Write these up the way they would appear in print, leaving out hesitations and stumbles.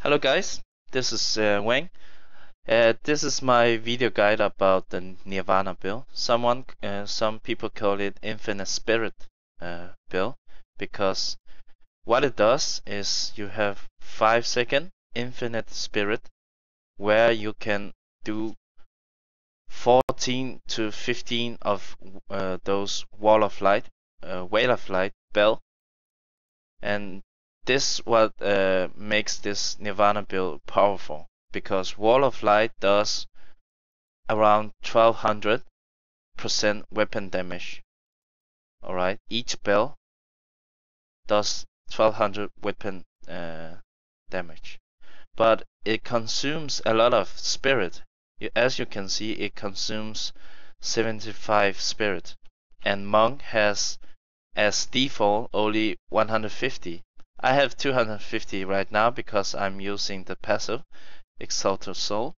Hello guys, this is Wang. This is my video guide about the Nirvana build. Some people call it Infinite Spirit build because what it does is you have 5-second Infinite Spirit where you can do 14 to 15 of those Wall of Light, Whale of Light bell, and this what makes this Nirvana build powerful, because Wall of Light does around 1200% weapon damage. Alright, each bell does 1200 weapon damage, but it consumes a lot of spirit. As you can see, it consumes 75 spirit, and Monk has as default only 150. I have 250 right now because I'm using the passive Exalted Soul,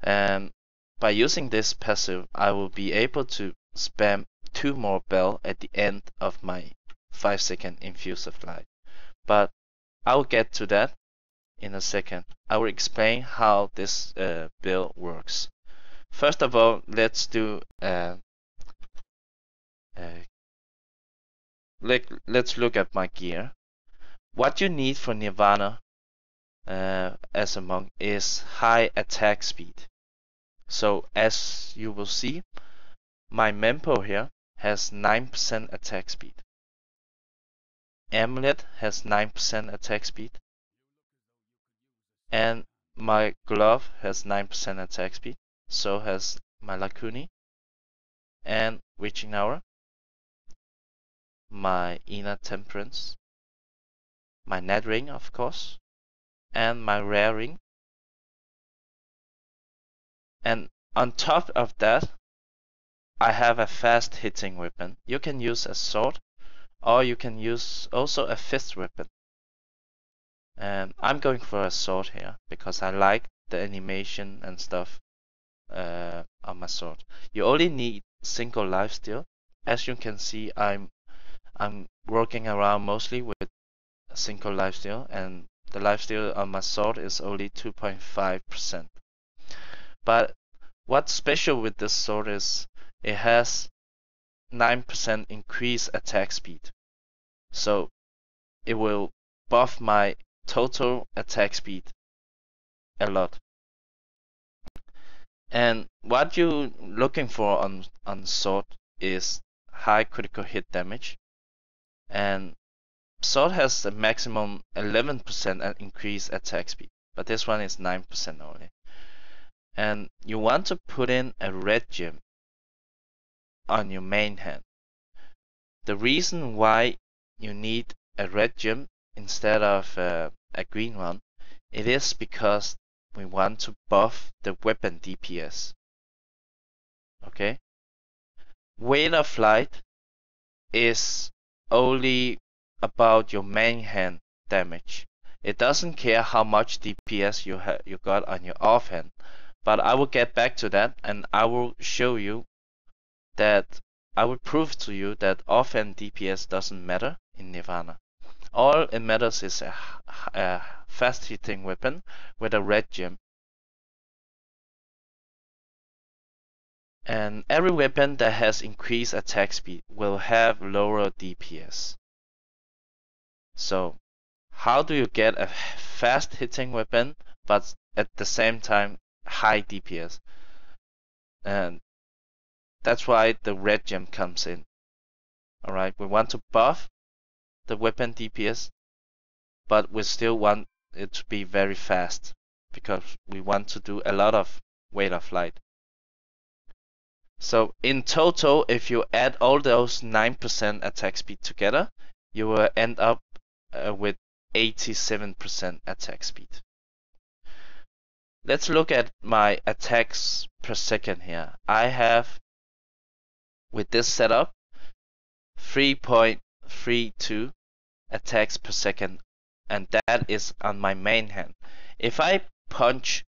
and by using this passive I will be able to spam 2 more bell at the end of my 5-second infuse of light. But I'll get to that in a second. I will explain how this build works. First of all, let's look at my gear. What you need for Nirvana as a monk is high attack speed. So as you will see, my Mempo here has 9% attack speed. Amulet has 9% attack speed. And my glove has 9% attack speed. So has my Lakuni and Witching Hour, my Inner Temperance, my Net Ring of course, and my Rare Ring. And on top of that, I have a fast hitting weapon. You can use a sword, or you can use also a fist weapon. And I'm going for a sword here because I like the animation and stuff on my sword. You only need single lifesteal. As you can see, I'm working around mostly with a single lifesteal, and the lifesteal on my sword is only 2.5%. But what's special with this sword is it has 9% increased attack speed. So it will buff my total attack speed a lot. And what you're looking for on sword is high critical hit damage. And sword has a maximum 11% increased attack speed, but this one is 9% only. And you want to put in a red gem on your main hand. The reason why you need a red gem instead of a green one, it is because we want to buff the weapon DPS. Okay? Whale of Light is only about your main hand damage. It doesn't care how much DPS you got on your offhand. But I will get back to that, and I will show you that I will prove to you that offhand DPS doesn't matter in Nirvana. All it matters is a fast hitting weapon with a red gem. And every weapon that has increased attack speed will have lower DPS. So how do you get a fast hitting weapon but at the same time high DPS? And that's why the red gem comes in. Alright, we want to buff the weapon DPS, but we still want it to be very fast because we want to do a lot of Whale of Light. So in total, if you add all those 9% attack speed together, you will end up with 87% attack speed. Let's look at my attacks per second here. I have, with this setup, 3.32 attacks per second, and that is on my main hand. If I punch,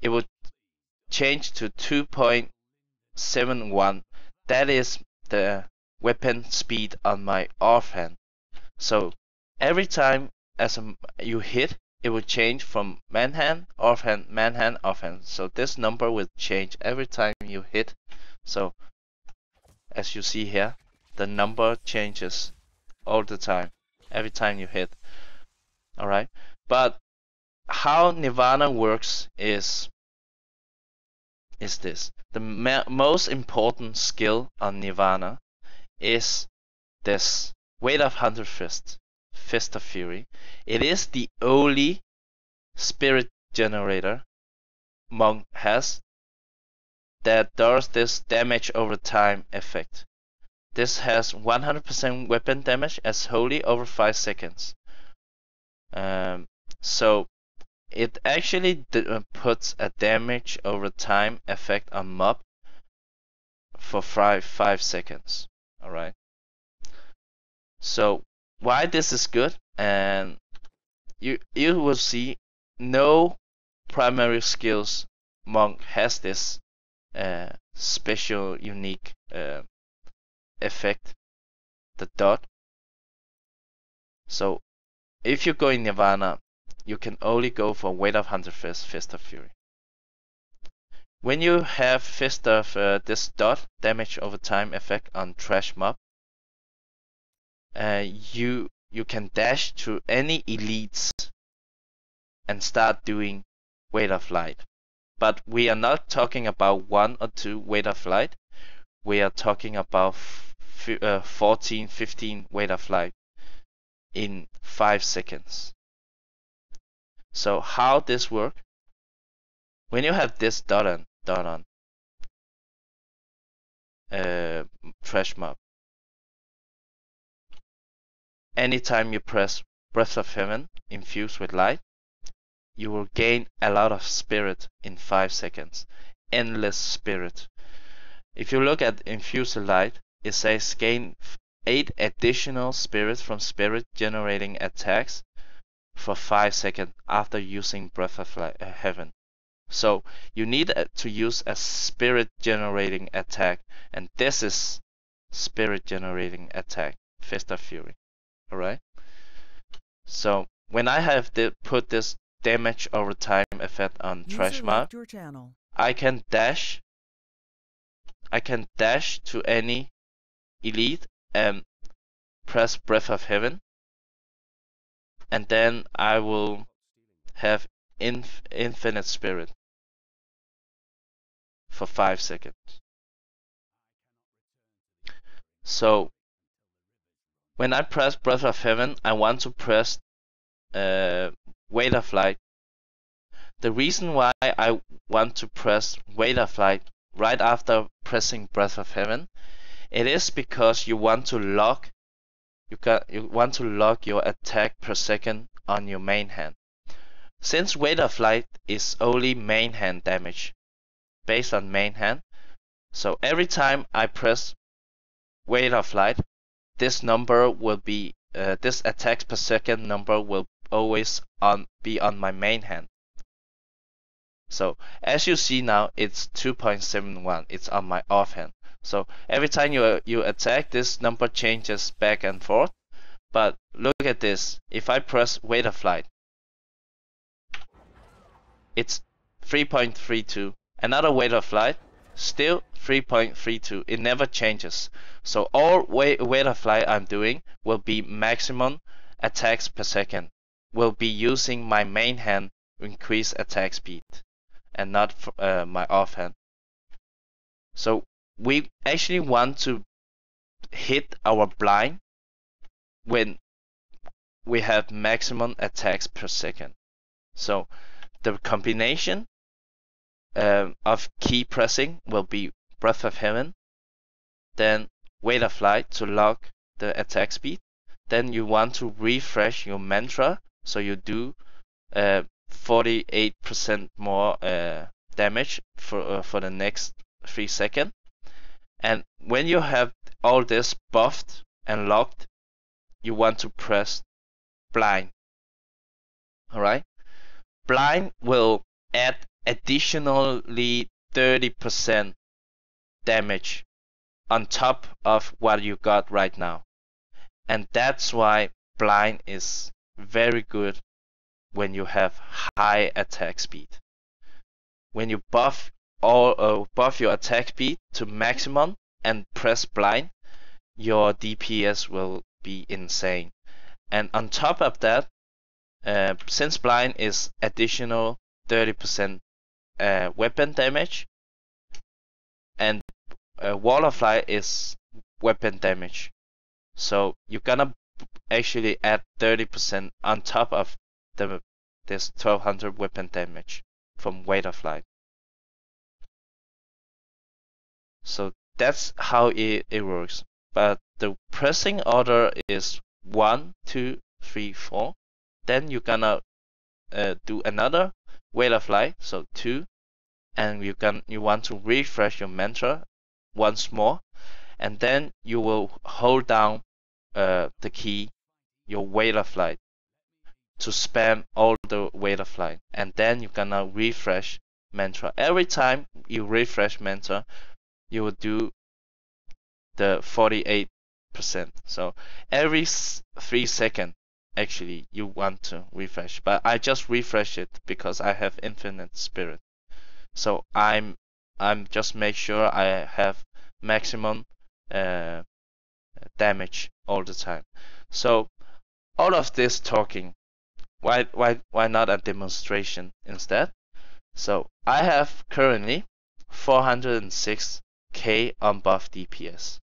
it would change to 2.71. That is the weapon speed on my offhand. So every time you hit, it will change from manhand, offhand, manhand, offhand. So this number will change every time you hit. So as you see here, the number changes all the time, every time you hit. Alright, but how Nirvana works is this. The most important skill on Nirvana is this Weight of 100 Fist, Fist of Fury. It is the only spirit generator monk has that does this damage over time effect. This has 100% weapon damage as holy over 5 seconds. So it actually puts a damage over time effect on mob for 5 seconds. Alright. So why this is good, and you will see no primary skills monk has this special unique effect, the dot. So if you go in Nirvana, you can only go for Weight of 100 Fist, Fist of Fury. When you have Fist of this dot damage over time effect on trash mob, you can dash to any elites and start doing Weight of Light. But we are not talking about 1 or 2 Weight of Light. We are talking about 14, 15 Weight of Light in 5 seconds. So how this work? When you have this dot on trash mob, anytime you press Breath of Heaven infused with light, you will gain a lot of spirit in 5 seconds. Endless spirit. If you look at infused light, it says gain 8 additional spirit from spirit generating attacks for 5 seconds after using Breath of Heaven. So you need to use a spirit generating attack, and this is spirit generating attack, Fist of Fury. Alright? So when I have put this damage over time effect on trash mob, I can dash to any elite and press Breath of Heaven, and then I will have infinite spirit for 5 seconds. So when I press Breath of Heaven, I want to press Weight of Light. The reason why I want to press Weight of Light right after pressing Breath of Heaven, it is because you want to lock your attack per second on your main hand. Since Weight of Light is only main hand damage, based on main hand, so every time I press Weight of Light, this number will be this attacks per second number will always be on my main hand. So as you see now, it's 2.71. It's on my offhand. So every time you attack, this number changes back and forth. But look at this. If I press Weight of Light, it's 3.32. Another Weight of Light, still 3.32. It never changes. So all weight of light I'm doing will be maximum attacks per second. Will be using my main hand to increase attack speed, and not my offhand. So we actually want to hit our blind when we have maximum attacks per second. So the combination of key pressing will be Breath of Heaven, then Weight of Light to lock the attack speed. Then you want to refresh your mantra, so you do 48% more damage for the next 3 seconds. And when you have all this buffed and locked, you want to press Blind. Alright? Blind will add additionally 30% damage on top of what you got right now. And that's why Blind is very good when you have high attack speed. When you buff your attack speed to maximum and press blind, your DPS will be insane. And on top of that, since blind is additional 30% weapon damage, and wall of light is weapon damage, so you're gonna actually add 30% on top of this 1200 weapon damage from weight of light. So that's how it works. But the pressing order is 1, 2, 3, 4. Then you're gonna do another weight of light, so 2, and you want to refresh your mantra once more, and then you will hold down the key, your weight of light, to spam all the weight of light, and then you're gonna refresh mantra. Every time you refresh mantra, you will do the 48%. So every 3 seconds, actually, you want to refresh. But I just refresh it because I have infinite spirit. So I'm just make sure I have maximum damage all the time. So all of this talking, why not a demonstration instead? So I have currently 406k on buff DPS.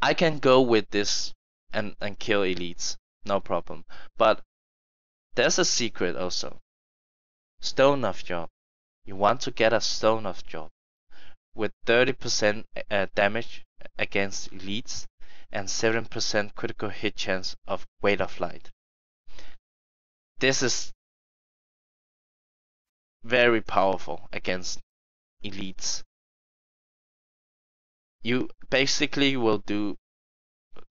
I can go with this and kill elites, no problem. But there's a secret also. Stone of Job. You want to get a Stone of Job with 30% damage against elites and 7% critical hit chance of weight of light. This is very powerful against elites. You basically will do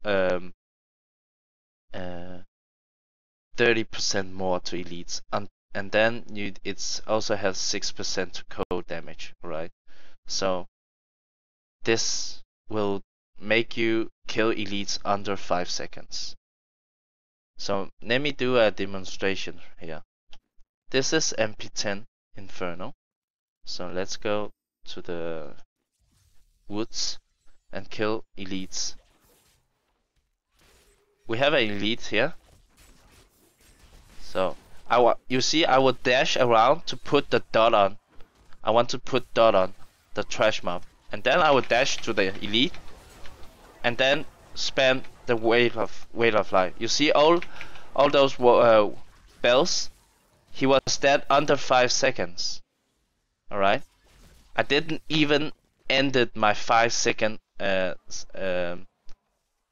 30% more to elites, and then it also has 6% to cold damage, right? So this will make you kill elites under 5 seconds. So let me do a demonstration here. This is MP10 Inferno. So let's go to the woods and kill elites. We have an elite here. So you see, I will dash around to put the dot on. I want to put dot on the trash mob, and then I will dash to the elite, and then spam the weight of light. You see all those bells. He was dead under 5 seconds. All right. I didn't even ended my 5-second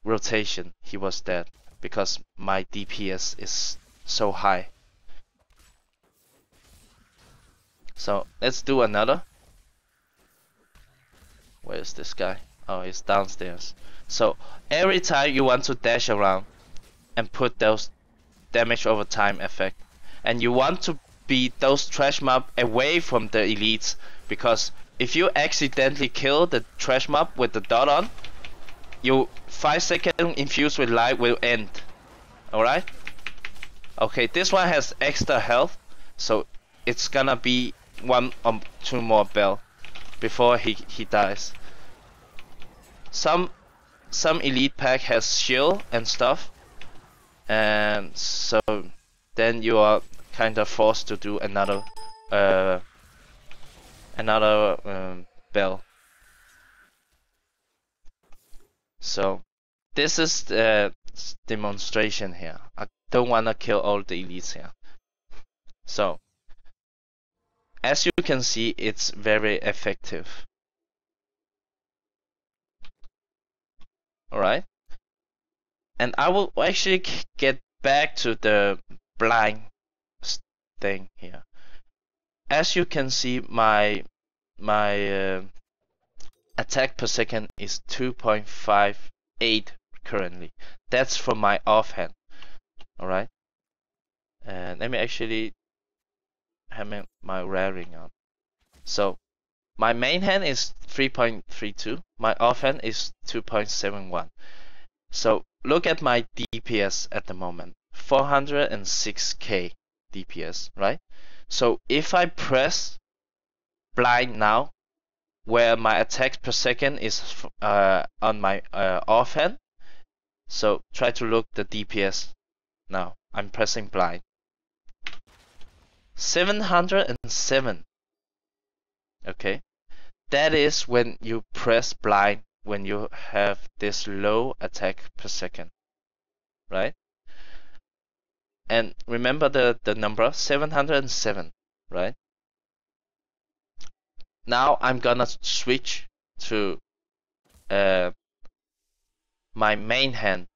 rotation. He was dead because my DPS is so high. So let's do another. Where is this guy? Oh, he's downstairs. So every time you want to dash around and put those damage over time effect, and you want to beat those trash mob away from the elites, because if you accidentally kill the trash mob with the dot on, your 5-second infused with light will end. Alright? Okay, this one has extra health, so it's gonna be 1 or 2 more bell before he dies. Some elite pack has shield and stuff, and so then you are kind of forced to do another bell. So this is the demonstration here. I don't wanna kill all the elites here. So as you can see, it's very effective. Alright, and I will actually get back to the blind thing here. As you can see, my attack per second is 2.58 currently. That's from my offhand. Alright, and let me actually have my raring on. So my main hand is 3.32, my offhand is 2.71. So look at my DPS at the moment, 406k DPS, right? So if I press blind now, where my attack per second is on my offhand, so try to look the DPS now. I'm pressing blind. 707. Okay, that is when you press blind when you have this low attack per second, right? And remember the number 707, right? Now I'm gonna switch to my main hand.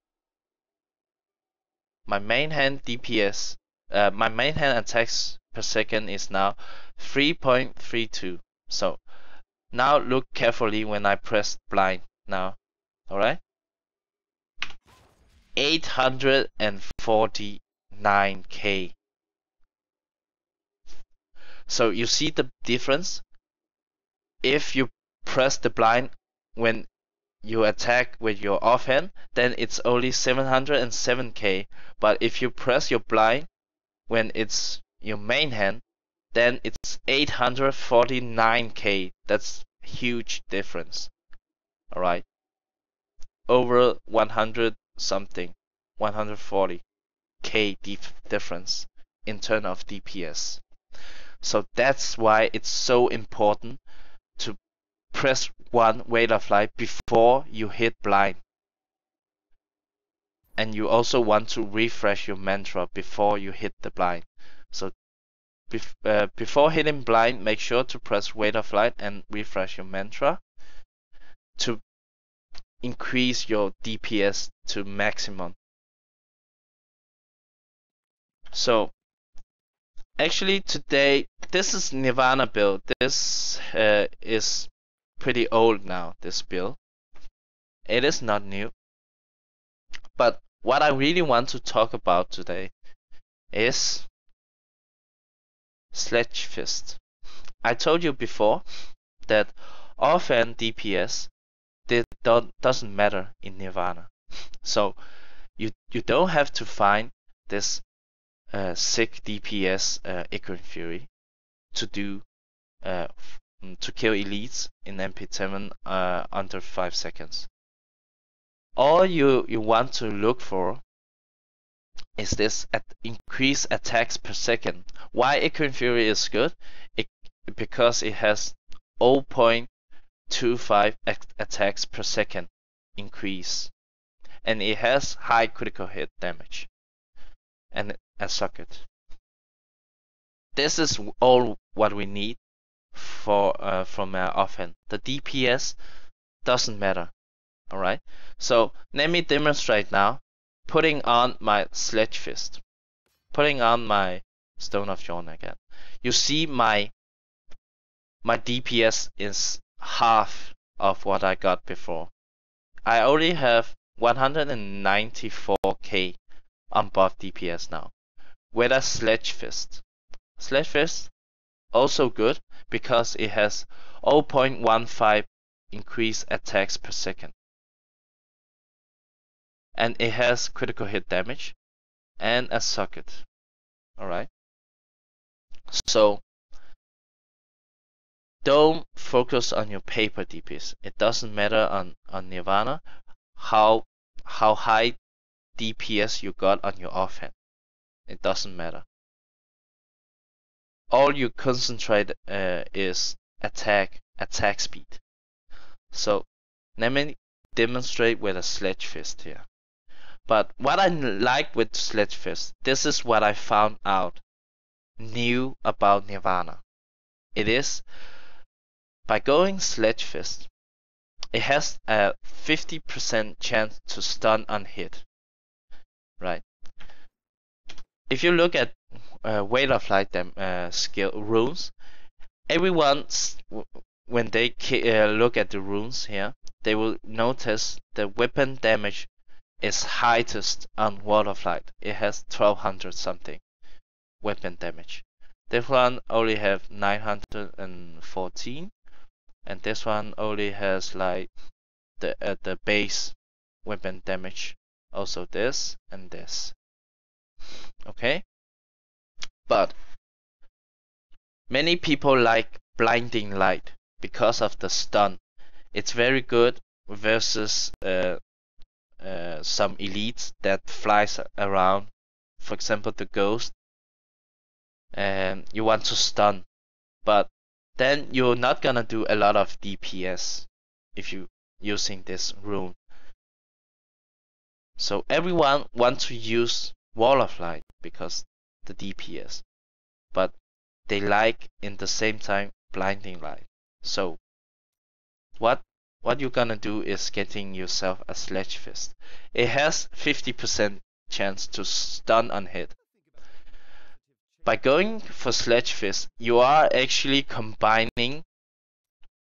My main hand DPS, my main hand attacks per second is now 3.32. So now look carefully when I press blind now. Alright? 849k. So you see the difference? If you press the blind when you attack with your offhand, then it's only 707k. But if you press your blind when it's your main hand, then it's 849k. That's a huge difference. Alright? Over 100 something, 140k difference in terms of DPS. So that's why it's so important to press one Whale of Light before you hit blind. And you also want to refresh your mantra before you hit the blind. So before hitting blind, make sure to press Whale of Light and refresh your mantra to increase your DPS to maximum. So actually today, this is Nirvana build. This is pretty old now, this build. It is not new. But what I really want to talk about today is Sledge Fist. I told you before that offhand DPS doesn't matter in Nirvana. So you don't have to find this sick DPS Wqweng Fury to do to kill elites in MP7 under 5 seconds. All you want to look for is this increased attacks per second. Why Wqweng Fury is good? Because it has 0.25 attacks per second increase, and it has high critical hit damage and a socket. This is all what we need for from our offhand. The DPS doesn't matter. Alright, so let me demonstrate now. Putting on my Sledge Fist, putting on my Stone of Jorn again. You see my DPS is half of what I got before. I only have 194k on buff DPS now with a Sledge Fist. Sledge Fist also good because it has 0.15 increased attacks per second. And it has critical hit damage and a socket. Alright. So don't focus on your paper DPS. It doesn't matter on Nirvana how high DPS you got on your offhand. It doesn't matter. All you concentrate is attack speed. So let me demonstrate with a Sledge Fist here. But what I like with Sledge Fist, this is what I found out new about Nirvana. It is by going Sledge Fist, it has a 50% chance to stun on hit. Right? If you look at Whale of Light skill runes, everyone when they look at the runes here, they will notice the weapon damage is highest on Wall of Light. It has 1200 something weapon damage. This one only have 914, and this one only has like the base weapon damage. Also this and this. Okay? But many people like blinding light because of the stun. It's very good versus some elites that flies around. For example, the ghost. And you want to stun, but then you're not gonna do a lot of DPS if you using this rune. So everyone wants to use Wall of Light because the DPS, but they like in the same time blinding light. So what you're gonna do is getting yourself a Sledge Fist. It has 50% chance to stun on hit. By going for Sledge Fist, you are actually combining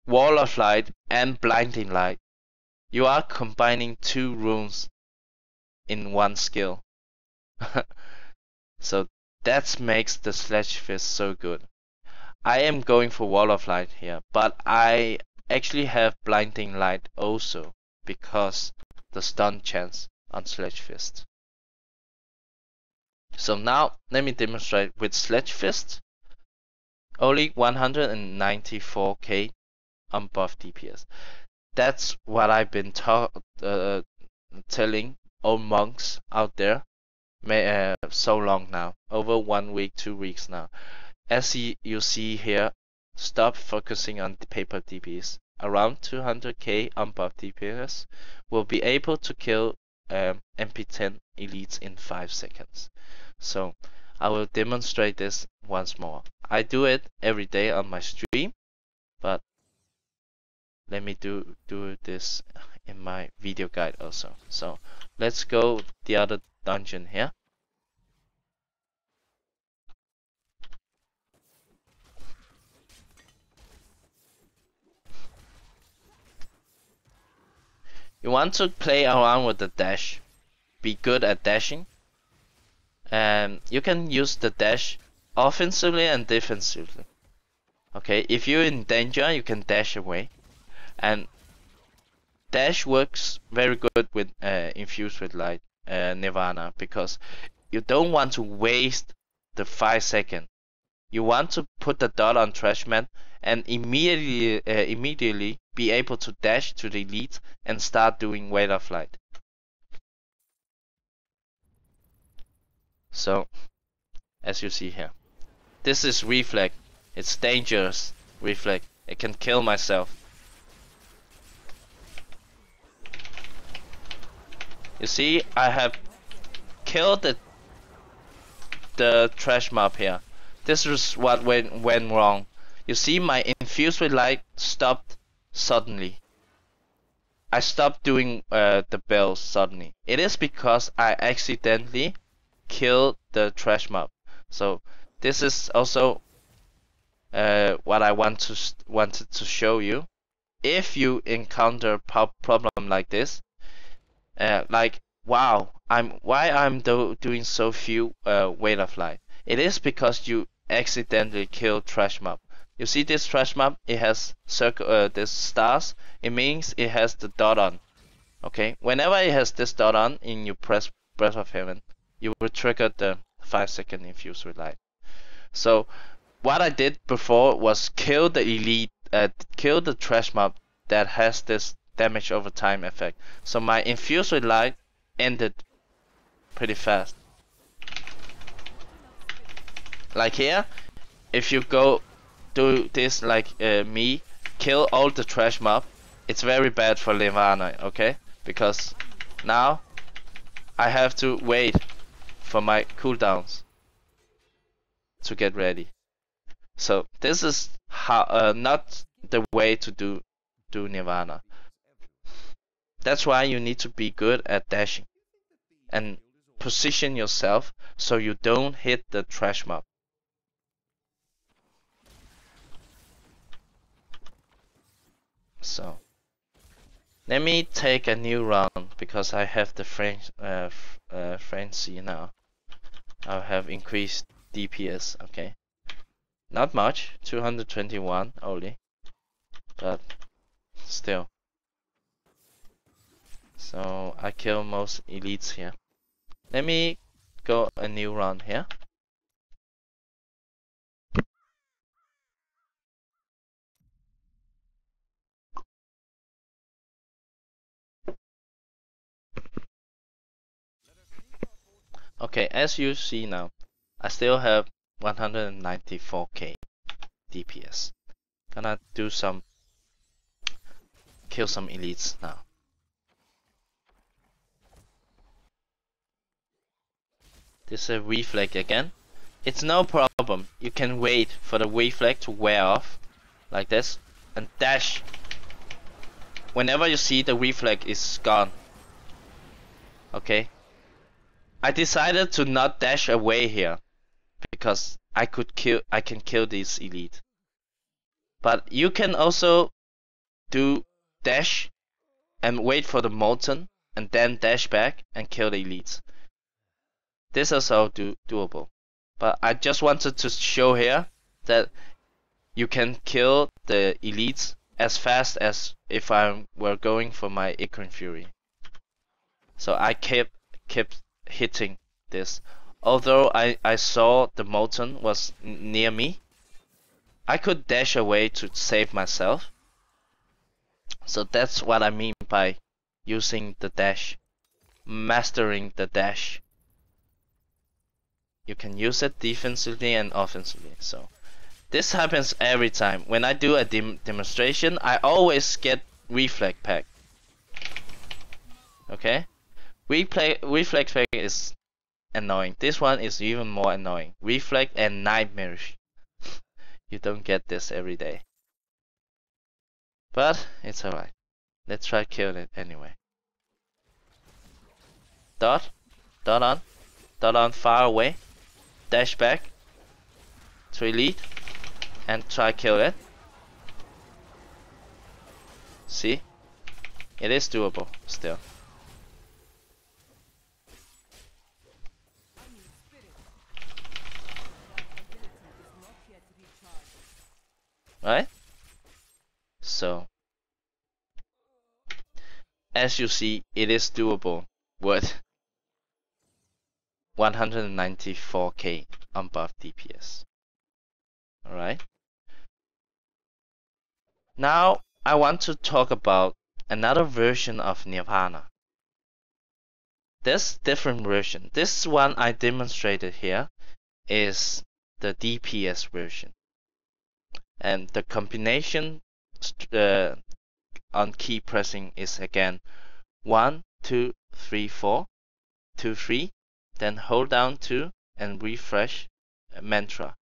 Wall of Light and Blinding Light. You are combining two runes in one skill. So that makes the Sledge Fist so good. I am going for Wall of Light here, but I actually have Blinding Light also because the stun chance on Sledge Fist. So now let me demonstrate with Sledge Fist. Only 194k on buff DPS. That's what I've been telling all monks out there so long now, over 1 week, 2 weeks now. As you see here, stop focusing on the paper DPS. Around 200k on buff DPS will be able to kill MP10 elites in 5 seconds. So I will demonstrate this once more. I do it every day on my stream, but let me do this in my video guide also. So let's go the other dungeon here. You want to play around with the dash. Be good at dashing. And you can use the dash offensively and defensively. Okay, if you're in danger, you can dash away. And dash works very good with infused with light Nirvana, because you don't want to waste the 5 seconds. You want to put the dot on Trashman and immediately be able to dash to the elite and start doing Weight of Light. So, as you see here, this is reflect. It's dangerous reflect. It can kill myself. You see, I have killed the trash mob here. This is what went wrong. You see, my infused with light stopped suddenly. I stopped doing the bells suddenly. It is because I accidentally killed the trash mob. So this is also what I wanted to show you. If you encounter problem like this, like wow, why I'm doing so few Weight of Light. It is because you accidentally killed trash mob. You see this trash mob? It has this stars. It means it has the dot on. Okay, whenever it has this dot on and you press Breath of Heaven, you will trigger the 5-second infused with light. So what I did before was kill the elite, kill the trash mob that has this damage over time effect. So my infused with light ended pretty fast. Like here, if you go do this like me, kill all the trash mob, it's very bad for Nirvana, okay? Because now I have to wait for my cooldowns to get ready. So this is how not the way to do Nirvana. That's why you need to be good at dashing and position yourself so you don't hit the trash mob. So let me take a new round because I have the frenzy now. I have increased DPS, okay. Not much, 221 only, but still. So I kill most elites here. Let me go a new round here. Okay, as you see now, I still have 194k DPS. Gonna do some, kill some elites now. This is a reflect again. It's no problem. You can wait for the reflect to wear off, like this, and dash. Whenever you see the reflect is gone. Okay. I decided to not dash away here because I can kill this elite. But you can also do dash and wait for the molten and then dash back and kill the elites. This is also doable. But I just wanted to show here that you can kill the elites as fast as if I were going for my Acorn Fury. So I kept hitting this. Although I saw the molten was near me, I could dash away to save myself. So that's what I mean by using the dash, mastering the dash. You can use it defensively and offensively. So this happens every time. When I do a demonstration, I always get reflect pack. Okay? Reflect pack is annoying. This one is even more annoying. Reflect and nightmarish. You don't get this every day. But it's alright. Let's try kill it anyway. Dot on, far away. Dash back to elite and try kill it. See? It is doable still. Right? So, as you see, it is doable with 194k on buff DPS. Alright? Now, I want to talk about another version of Nirvana. This different version. This one I demonstrated here is the DPS version. And the combination on key pressing is again 1, 2, 3, 4, 2, 3, then hold down 2 and refresh mantra.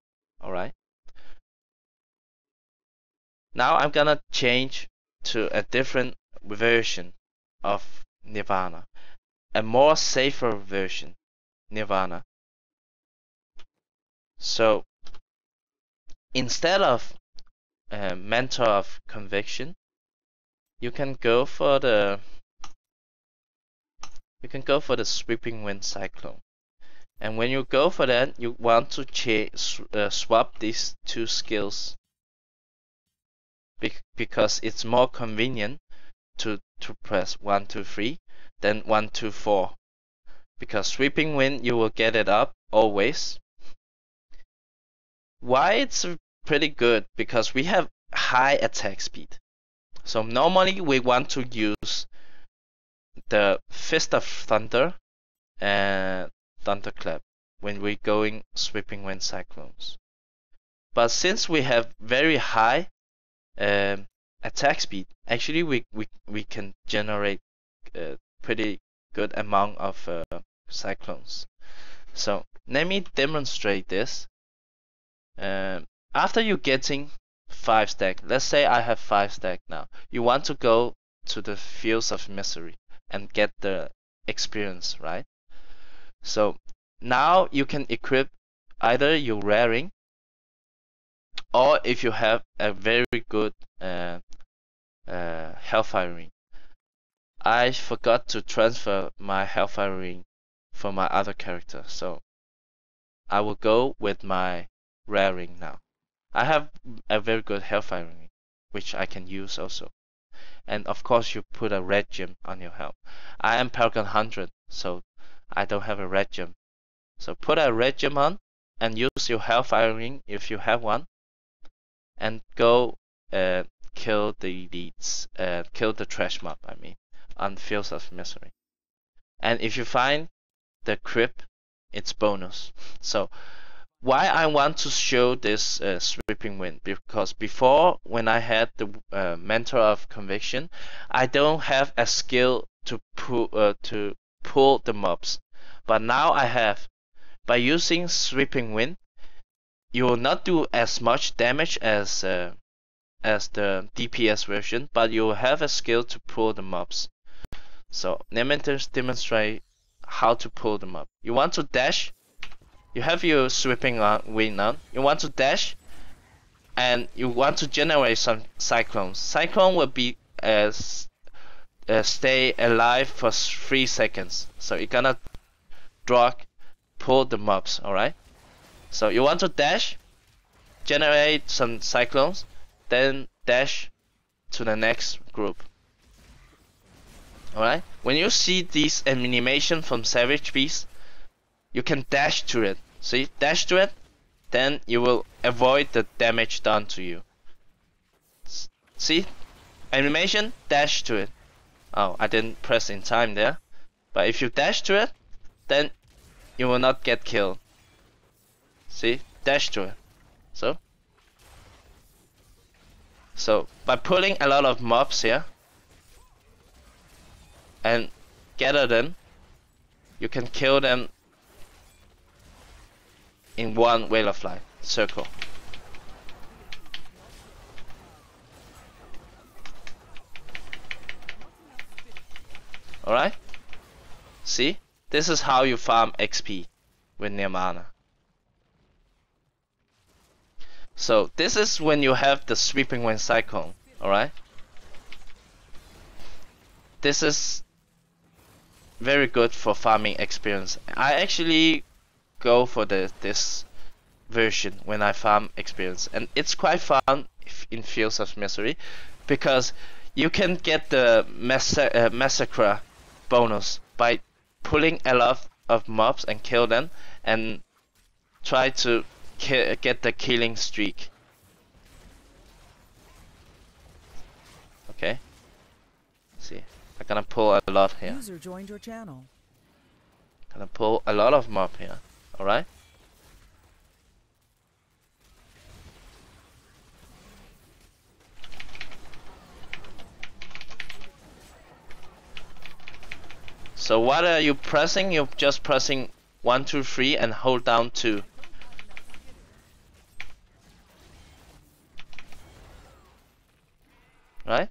Alright. Now I'm gonna change to a different version of Nirvana, a more safer version Nirvana. So instead of Mentor of Conviction, you can go for the Sweeping Wind Cyclone. And when you go for that, you want to swap these two skills because it's more convenient to press 1, 2, 3 than 1, 2, 4. Because Sweeping Wind, you will get it up always. Why it's pretty good? Because we have high attack speed. So normally we want to use the Fist of Thunder and Thunderclap when we're going Sweeping Wind Cyclones. But since we have very high attack speed, actually we can generate a pretty good amount of cyclones. So let me demonstrate this. After you getting 5 stack, let's say I have 5 stack now, you want to go to the Fields of Misery and get the experience, right? So now you can equip either your raring, or if you have a very good Hellfire Ring. I forgot to transfer my Hellfire Ring for my other character, so I will go with my raring now. I have a very good Hellfire Ring, which I can use also. And of course you put a red gem on your helm. I am Paragon 100, so I don't have a red gem. So put a red gem on and use your Hellfire ring if you have one, and go kill the elites, kill the trash mob, I mean, on Fields of Misery. And if you find the crypt, it's bonus. So why I want to show this Sweeping Wind, because before, when I had the Mentor of Conviction, I don't have a skill to pull the mobs, but now I have. By using Sweeping Wind, you will not do as much damage as the DPS version, but you will have a skill to pull the mobs. So let me just demonstrate how to pull them up. You want to dash. You have your Sweeping Wind on. You want to dash, and you want to generate some cyclones. Cyclone will be stay alive for 3 seconds. So you're gonna pull the mobs. All right. So you want to dash, generate some cyclones, then dash to the next group. All right. When you see this animation from Savage Beast, you can dash to it. See, dash to it, then you will avoid the damage done to you. See, animation, dash to it. Oh, I didn't press in time there. But if you dash to it, then you will not get killed. See, dash to it. So by pulling a lot of mobs here and gather them, you can kill them in one Whale of Light circle. Alright? See? This is how you farm XP with Nirvana. So this is when you have the Sweeping Wind Cyclone. Alright? This is very good for farming experience. I actually go for this version when I farm experience, and it's quite fun in Fields of Misery because you can get the massacre bonus by pulling a lot of mobs and kill them and try to get the killing streak. Okay, see, I'm gonna pull a lot here. User joined your channel. Gonna pull a lot of mob here. Alright? So what are you pressing? You're just pressing 1, 2, 3 and hold down 2. Right?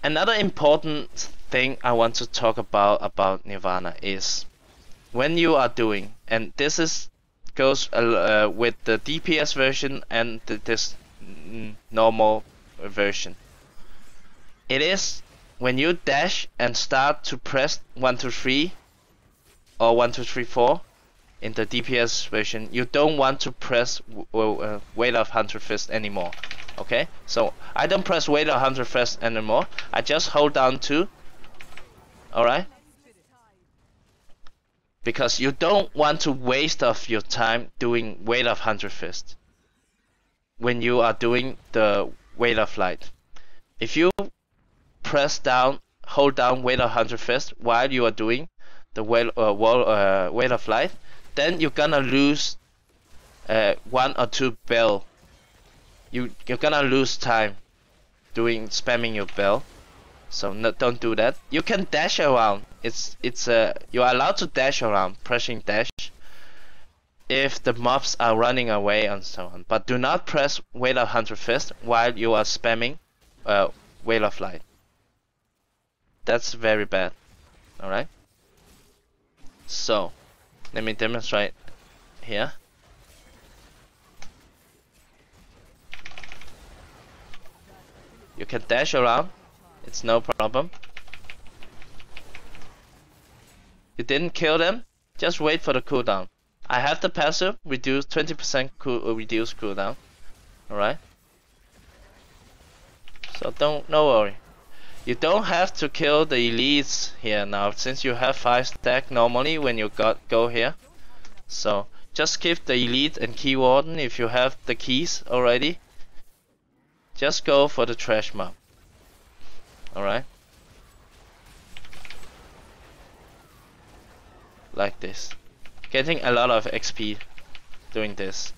Another important thing I want to talk about Nirvana is when you are doing, and this is goes with the DPS version and this normal version. It is when you dash and start to press 1, 2, 3 or 1, 2, 3, 4 in the DPS version, you don't want to press Weight of 100 Fist anymore. Okay, so I don't press Weight of 100 Fist anymore. I just hold down 2. Alright? Because you don't want to waste of your time doing Weight of 100 Fist when you are doing the Weight of Light. If you press down, hold down Weight of 100 Fist while you are doing the Weight of Light, then you're gonna lose 1 or 2 bell. You're gonna lose time spamming your bell. So don't do that. You can dash around. You are allowed to dash around, pressing dash if the mobs are running away and so on. But do not press Weight of 100 Fist while you are spamming Whale of Light. That's very bad. Alright? So let me demonstrate here. You can dash around. It's no problem. You didn't kill them, just wait for the cooldown. I have the passive, reduce 20% reduce cooldown. Alright. So no worry. You don't have to kill the elites here now, since you have 5 stack normally when you go here. So just keep the elite and key warden if you have the keys already. Just go for the trash mob. Alright? Like this. Getting a lot of XP doing this.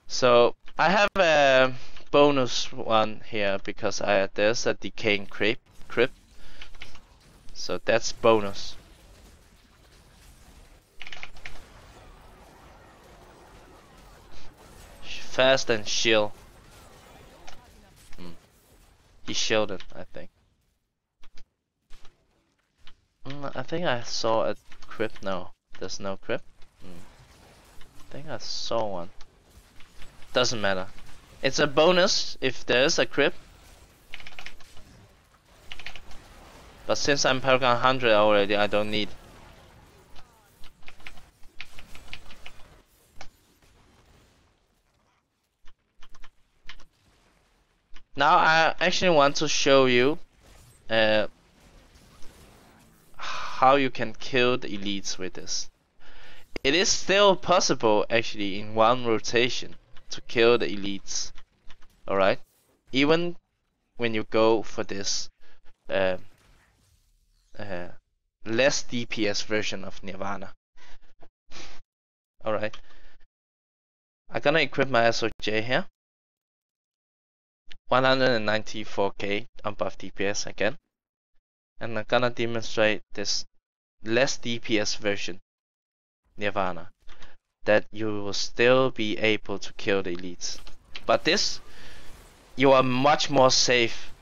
So I have a bonus one here because there's a decaying crypt. So that's bonus. Fast and shield. He shielded, I think. I think I saw a crypt. No, there's no crypt. I think I saw one. Doesn't matter. It's a bonus if there's a crypt. But since I'm Paragon 100 already, I don't need. Now I actually want to show you how you can kill the elites with this. It is still possible actually in one rotation to kill the elites. Alright? Even when you go for this less DPS version of Nirvana. Alright. I'm gonna equip my SOJ here. 194k on buff DPS again. And I'm gonna demonstrate this less DPS version Nirvana, that you will still be able to kill the elites. But this, you are much more safe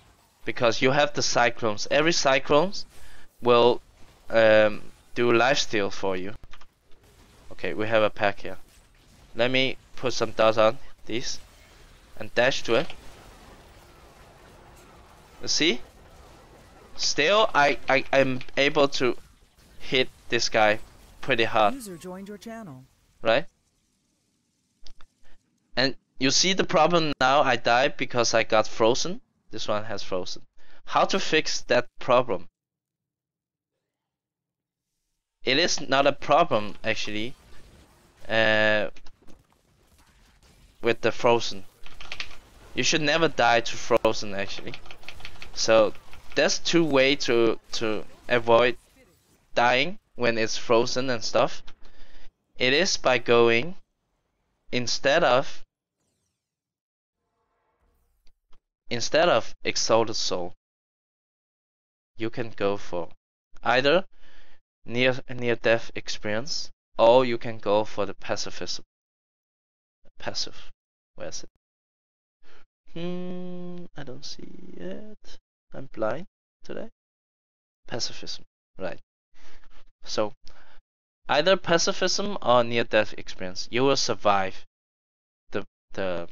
because you have the Cyclones. Every Cyclones will do lifesteal for you. Okay, we have a pack here. Let me put some dots on these and dash to it. You see? Still, I'm able to hit this guy pretty hard. User joined your channel. Right? And you see the problem now, I died because I got frozen. This one has frozen. How to fix that problem? It is not a problem actually with the frozen. You should never die to frozen actually. So there's 2 ways to avoid dying when it's frozen and stuff. It is by going instead of Exalted Soul, you can go for either near death experience, or you can go for the pacifism. Passive. Where is it? I don't see it. I'm blind today. Pacifism. Right. So either pacifism or near death experience, you will survive the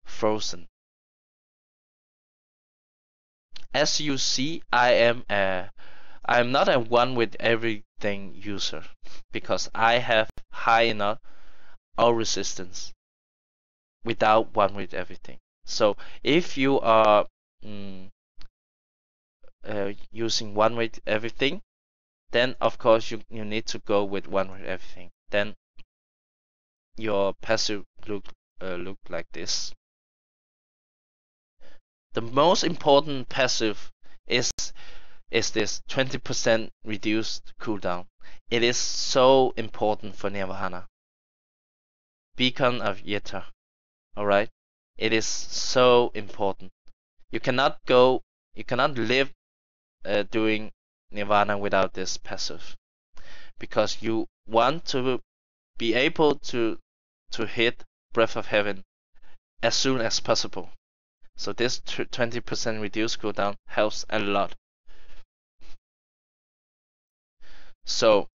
frozen. As you see, I'm not a one with everything user because I have high enough all resistance without one with everything. So if you are using one with everything, then of course you need to go with one with everything. Then your passive look like this. The most important passive is this 20% reduced cooldown. It is so important for Nirvana. Beacon of Yeta. Alright? It is so important. You cannot live doing Nirvana without this passive. Because you want to be able to hit Breath of Heaven as soon as possible. So this 20% reduced cooldown helps a lot. So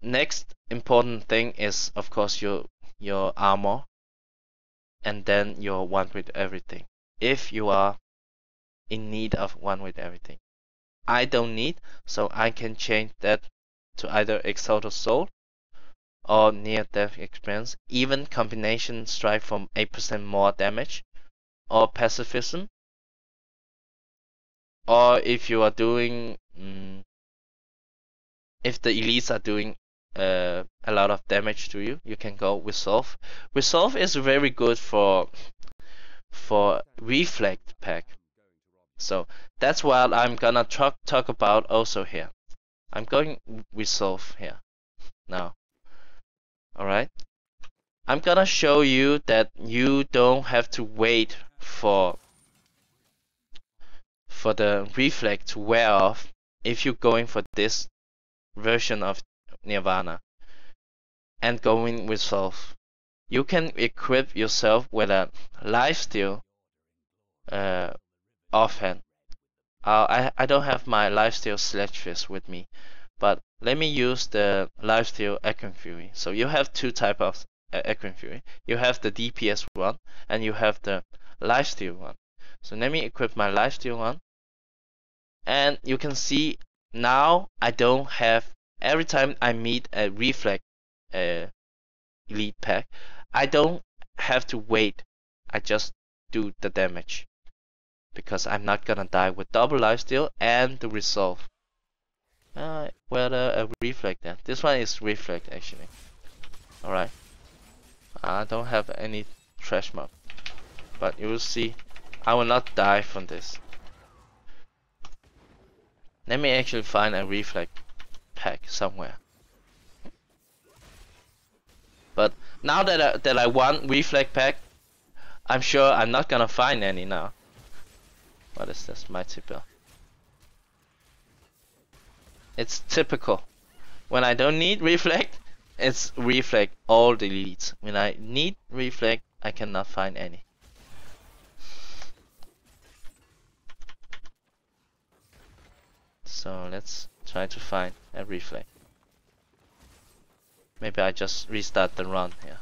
next important thing is of course your armor, and then your one with everything. If you are in need of one with everything, I don't need, so I can change that to either Exalted Soul or near death experience, even combination strike from 8% more damage, or pacifism, or if you are doing if the elites are doing a lot of damage to you, you can go Resolve. Resolve is very good for Reflect pack. So that's what I'm gonna talk about also here. I'm going Resolve here now. Alright? I'm gonna show you that you don't have to wait for the Reflect to wear off if you're going for this version of Nirvana and going Resolve. You can equip yourself with a lifesteal offhand. I don't have my lifesteal Sledge Fist with me, but let me use the lifesteal Equine Fury. So you have two types of Equine Fury. You have the DPS one and you have the lifesteal one. So let me equip my lifesteal one, and you can see now I don't have, every time I meet a Reflect elite pack, I don't have to wait. I just do the damage because I'm not gonna die with double lifesteal and the Resolve. Well, a Reflect then. This one is Reflect actually. Alright. I don't have any trash mob, but you will see I will not die from this. Let me actually find a Reflect pack somewhere. But now that I want Reflect pack, I'm sure I'm not gonna find any now. What is this? Mighty Bill. It's typical. When I don't need Reflect, it's Reflect all the elites. When I need Reflect, I cannot find any. So let's try to find a Reflect. Maybe I just restart the run here.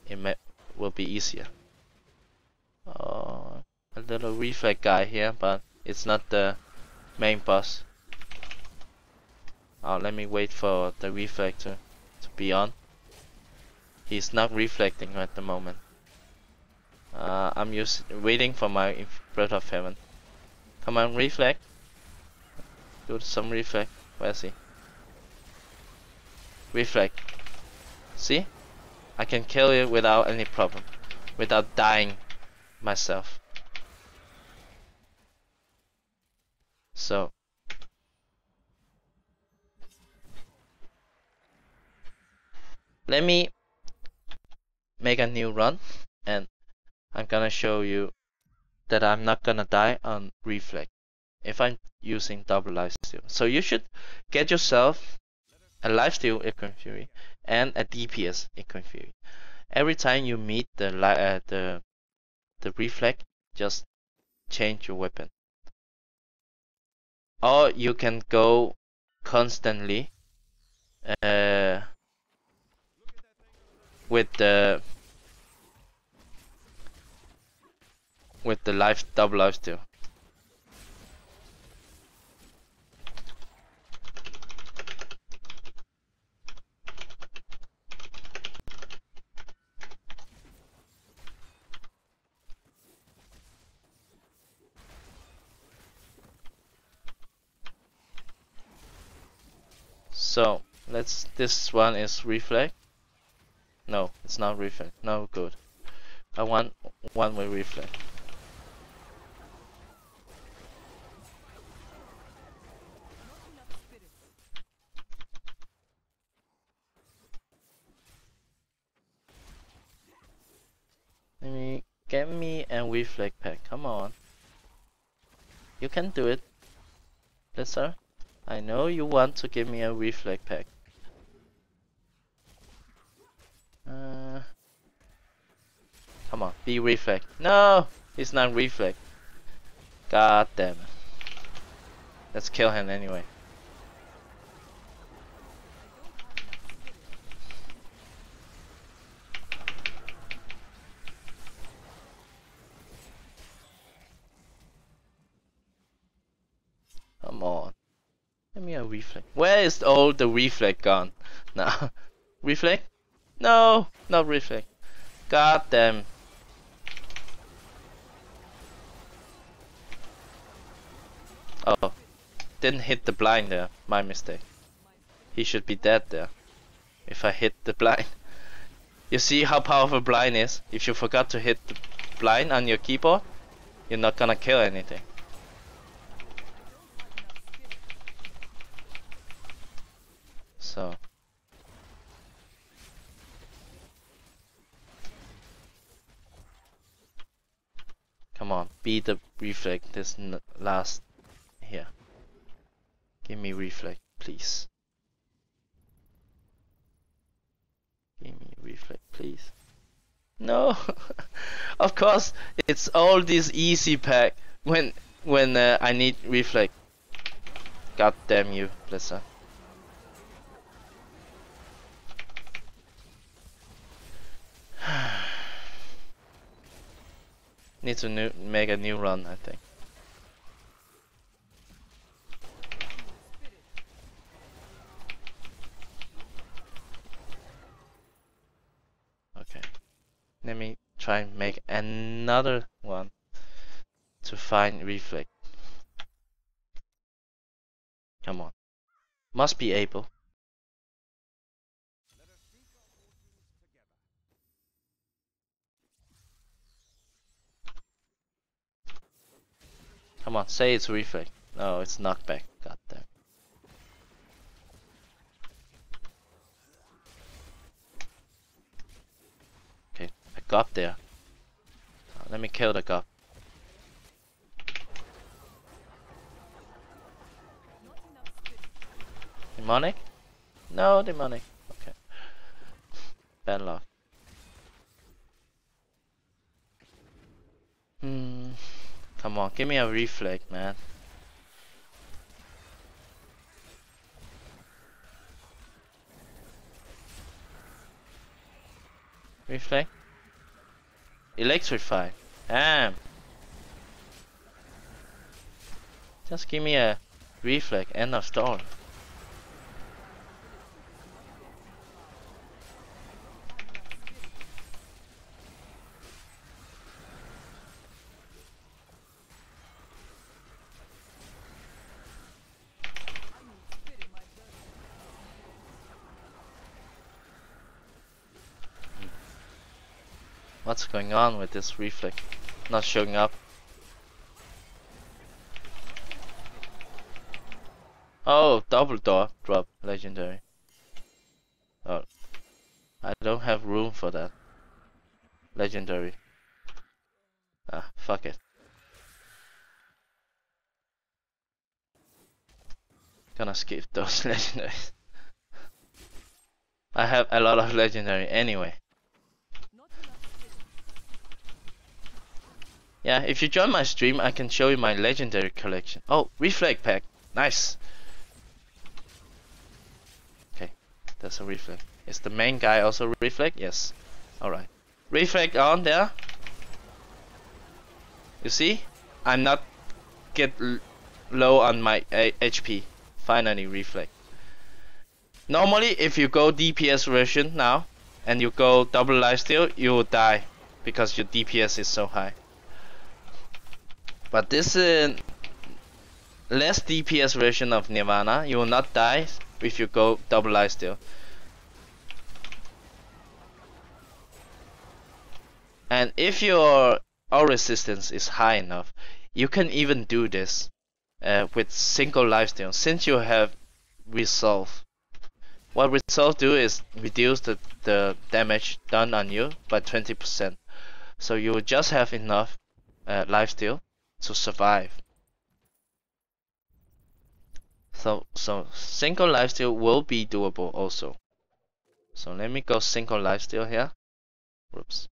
It will be easier. Oh, a little Reflect guy here, but it's not the main boss. Oh, let me wait for the Reflector to be on. He's not reflecting at the moment. I'm waiting for my Breath of Heaven. Come on, Reflect. Do some Reflect. Where is he? Reflect. See? I can kill you without any problem. Without dying myself. So. Let me make a new run, and I'm gonna show you that I'm not gonna die on Reflect if I'm using double lifesteal. So you should get yourself a lifesteal Equine Fury and a DPS Equine Fury. Every time you meet the Reflect, just change your weapon. Or you can go constantly with the double lifesteal. So this one is Reflect. No, it's not Reflect. No good. I want one with Reflect. Get me a Reflect pack. Come on. You can do it. Lizard. I know you want to give me a Reflect pack. Come on, be Reflect. No, he's not Reflect. God damn it. Let's kill him anyway. Come on. Give me a Reflect. Where is all the Reflect gone? Now, Reflect? No, not reflect. God damn. Oh, didn't hit the blind there. My mistake. He should be dead there. If I hit the blind. You see how powerful blind is? If you forgot to hit the blind on your keyboard, you're not gonna kill anything. So. Come on, be the reflect this last here. Give me reflect, please. Give me reflect, please. No, of course it's all this easy pack when I need reflect. God damn you, Blizzard. Need to make a new run, I think. Okay. Let me try and make another one to find reflect. Come on. Must be able. Come on, say it's reflect. No, it's knockback. God damn. Okay, I got there. Let me kill the god. Demonic? No, demonic. Okay. Bad luck. Come on, give me a reflect, man. Reflect? Electrify. Damn. Just give me a reflect, end of story. What's going on with this reflect? Not showing up. Oh, double door drop, legendary. Oh, I don't have room for that. Legendary. Ah, fuck it. Gonna skip those legendaries. I have a lot of legendary anyway. Yeah, if you join my stream, I can show you my legendary collection. Oh, reflect pack. Nice. Okay, that's a reflect. Is the main guy also reflect? Yes. Alright. Reflect on there. You see? I'm not get low on my HP. Finally reflect. Normally, if you go DPS version now, and you go double lifesteal, you will die. Because your DPS is so high. But this less DPS version of Nirvana, you will not die if you go double lifesteal. And if your all resistance is high enough, you can even do this with single lifesteal, since you have resolve. What resolve do is reduce the damage done on you by 20%. So you will just have enough lifesteal to survive. So single lifesteal will be doable also. So let me go single lifesteal here. Whoops.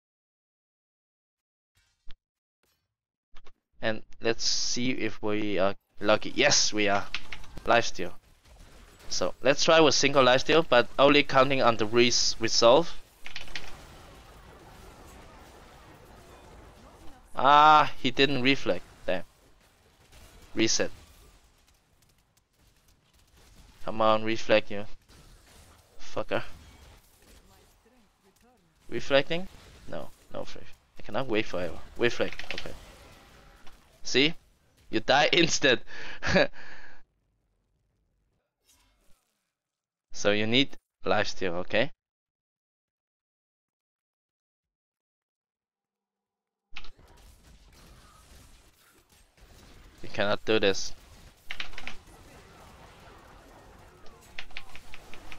And let's see if we are lucky. Yes, we are. Lifesteal. So let's try with single lifesteal, but only counting on the resolve. Ah, he didn't reflect. Damn. Reset. Come on, reflect you. Fucker. Reflecting? No, no reflect. I cannot wait forever. Reflect, okay. See? You die instant. So you need lifesteal, okay? You cannot do this.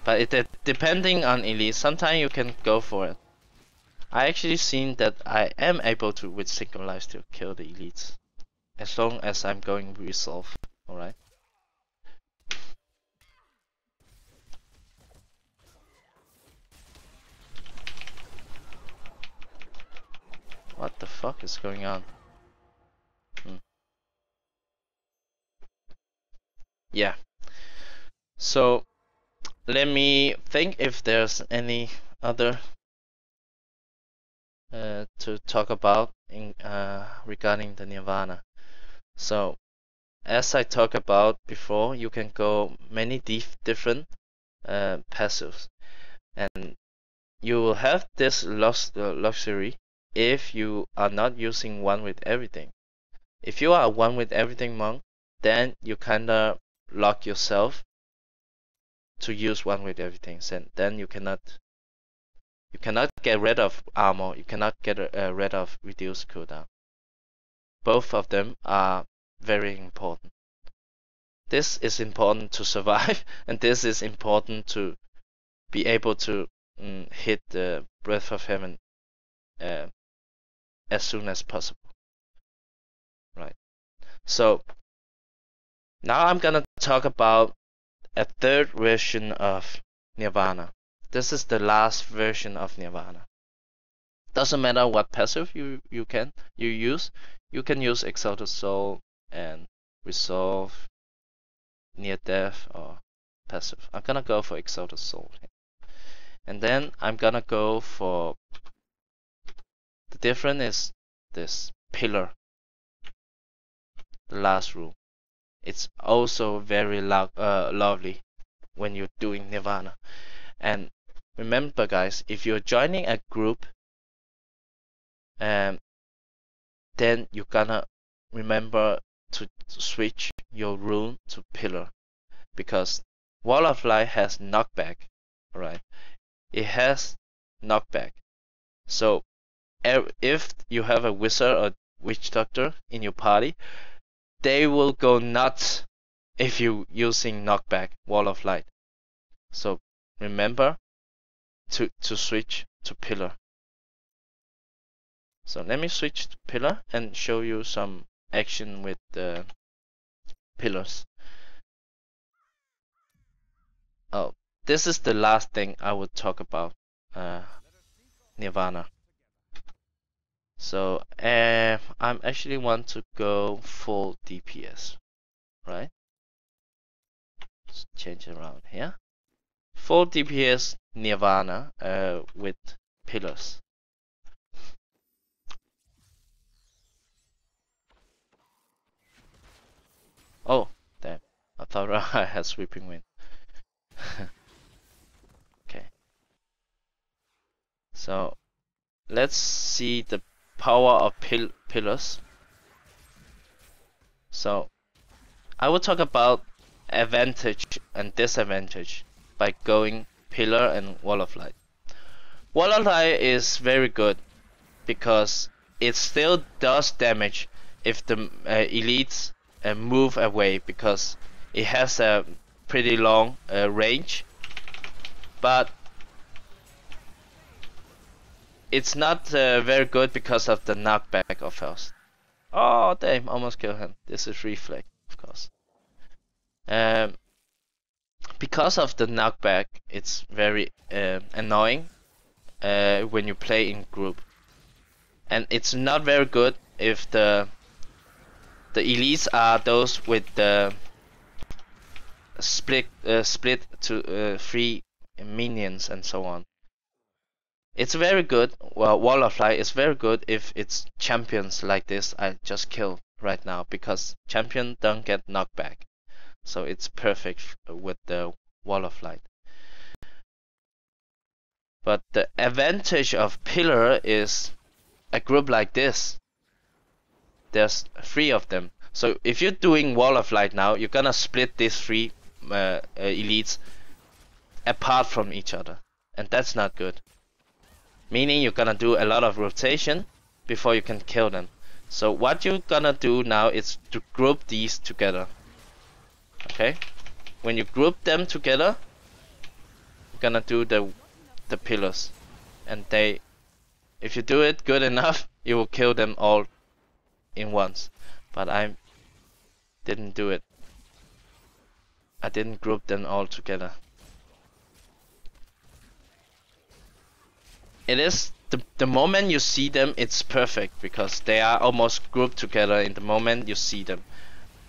But depending on elite, sometimes you can go for it. I actually seen that I am able to, with single lifesteal, kill the elites. As long as I'm going resolve, alright? What the fuck is going on? Yeah. So let me think if there's any other to talk about in regarding the Nirvana. So as I talked about before, you can go many different passives, and you will have this luxury if you are not using one with everything. If you are one with everything monk, then you kinda lock yourself to use one with everything. Then you cannot get rid of armor. You cannot get rid of reduced cooldown. Both of them are very important. This is important to survive, and this is important to be able to hit the Breath of Heaven as soon as possible. Right. So now I'm gonna talk about a third version of Nirvana. This is the last version of Nirvana. Doesn't matter what passive you use. You can use Exalted Soul and Resolve, Near Death, or passive. I'm gonna go for Exalted Soul here. And then I'm gonna go for the difference is this pillar, the last rule. It's also very lovely when you're doing Nirvana. And remember, guys, if you're joining a group, then you're gonna remember to switch your rune to pillar, because Wall of Light has knockback. Alright, it has knockback. So if you have a wizard or witch doctor in your party, they will go nuts if you using knockback Wall of Light. So remember to switch to pillar. So let me switch to pillar and show you some action with the pillars. Oh, this is the last thing I would talk about Nirvana. So I'm actually want to go full DPS, right? Let's change it around here. Full DPS Nirvana with pillars. Oh, damn. I thought I had sweeping wind. Okay. So let's see the power of pillars. So I will talk about advantage and disadvantage by going pillar and Wall of Light. Wall of Light is very good because it still does damage if the elites move away, because it has a pretty long range, but it's not very good because of the knockback of Faust. Oh damn, almost killed him. This is reflect, of course. Because of the knockback, it's very annoying when you play in group, and it's not very good if the elites are those with the split to 3 minions and so on. It's very good. Well, Wall of Light is very good if it's champions like this I just killed right now, because champion don't get knockback, so it's perfect with the Wall of Light. But the advantage of pillar is a group like this. There's 3 of them. So if you're doing Wall of Light now, you're gonna split these 3 elites apart from each other, and that's not good. Meaning you're gonna do a lot of rotation before you can kill them. So what you're gonna do now is to group these together. Okay? When you group them together, you're gonna do the pillars, and if you do it good enough, you will kill them all in once. But I didn't do it. I didn't group them all together. It is the moment you see them, it's perfect because they are almost grouped together in the moment you see them.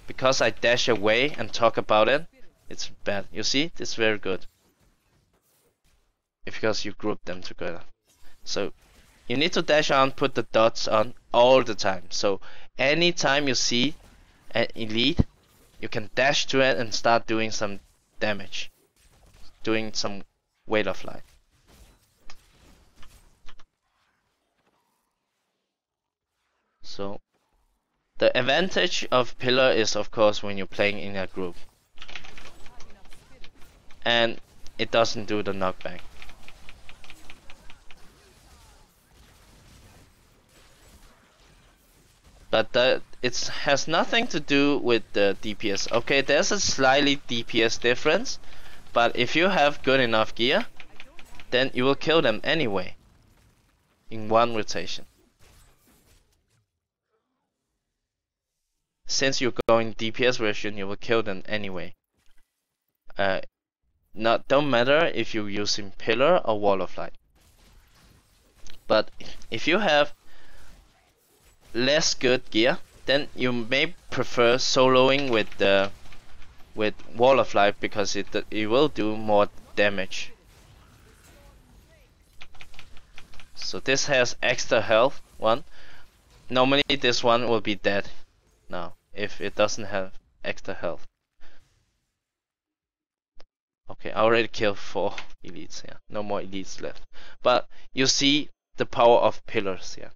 Because I dash away and talk about it, it's bad. You see, it's very good. Because you group them together. So you need to dash on, put the dots on all the time. So anytime you see an elite, you can dash to it and start doing some damage, doing some Whale of Light. So the advantage of pillar is of course when you're playing in a group, and it doesn't do the knockback. But it has nothing to do with the DPS. Okay, there's a slightly DPS difference, but if you have good enough gear, then you will kill them anyway in one rotation. Since you're going DPS version, you will kill them anyway. Don't matter if you're using pillar or Wall of Light. But if you have less good gear, then you may prefer soloing with Wall of Light because it will do more damage. So this has extra health one. Normally this one will be dead now if it doesn't have extra health. Okay, I already killed 4 elites here. No more elites left. But you see the power of pillars here.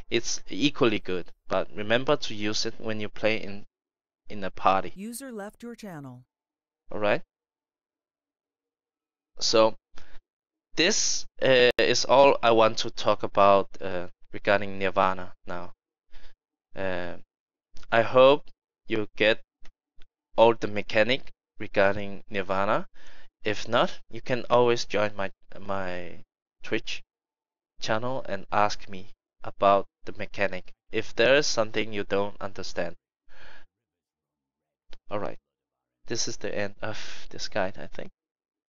It's equally good, but remember to use it when you play in a party. User left your channel. Alright? So this is all I want to talk about regarding Nirvana now. I hope you get all the mechanic regarding Nirvana. If not, you can always join my Twitch channel and ask me about the mechanic if there is something you don't understand. Alright, this is the end of this guide, I think.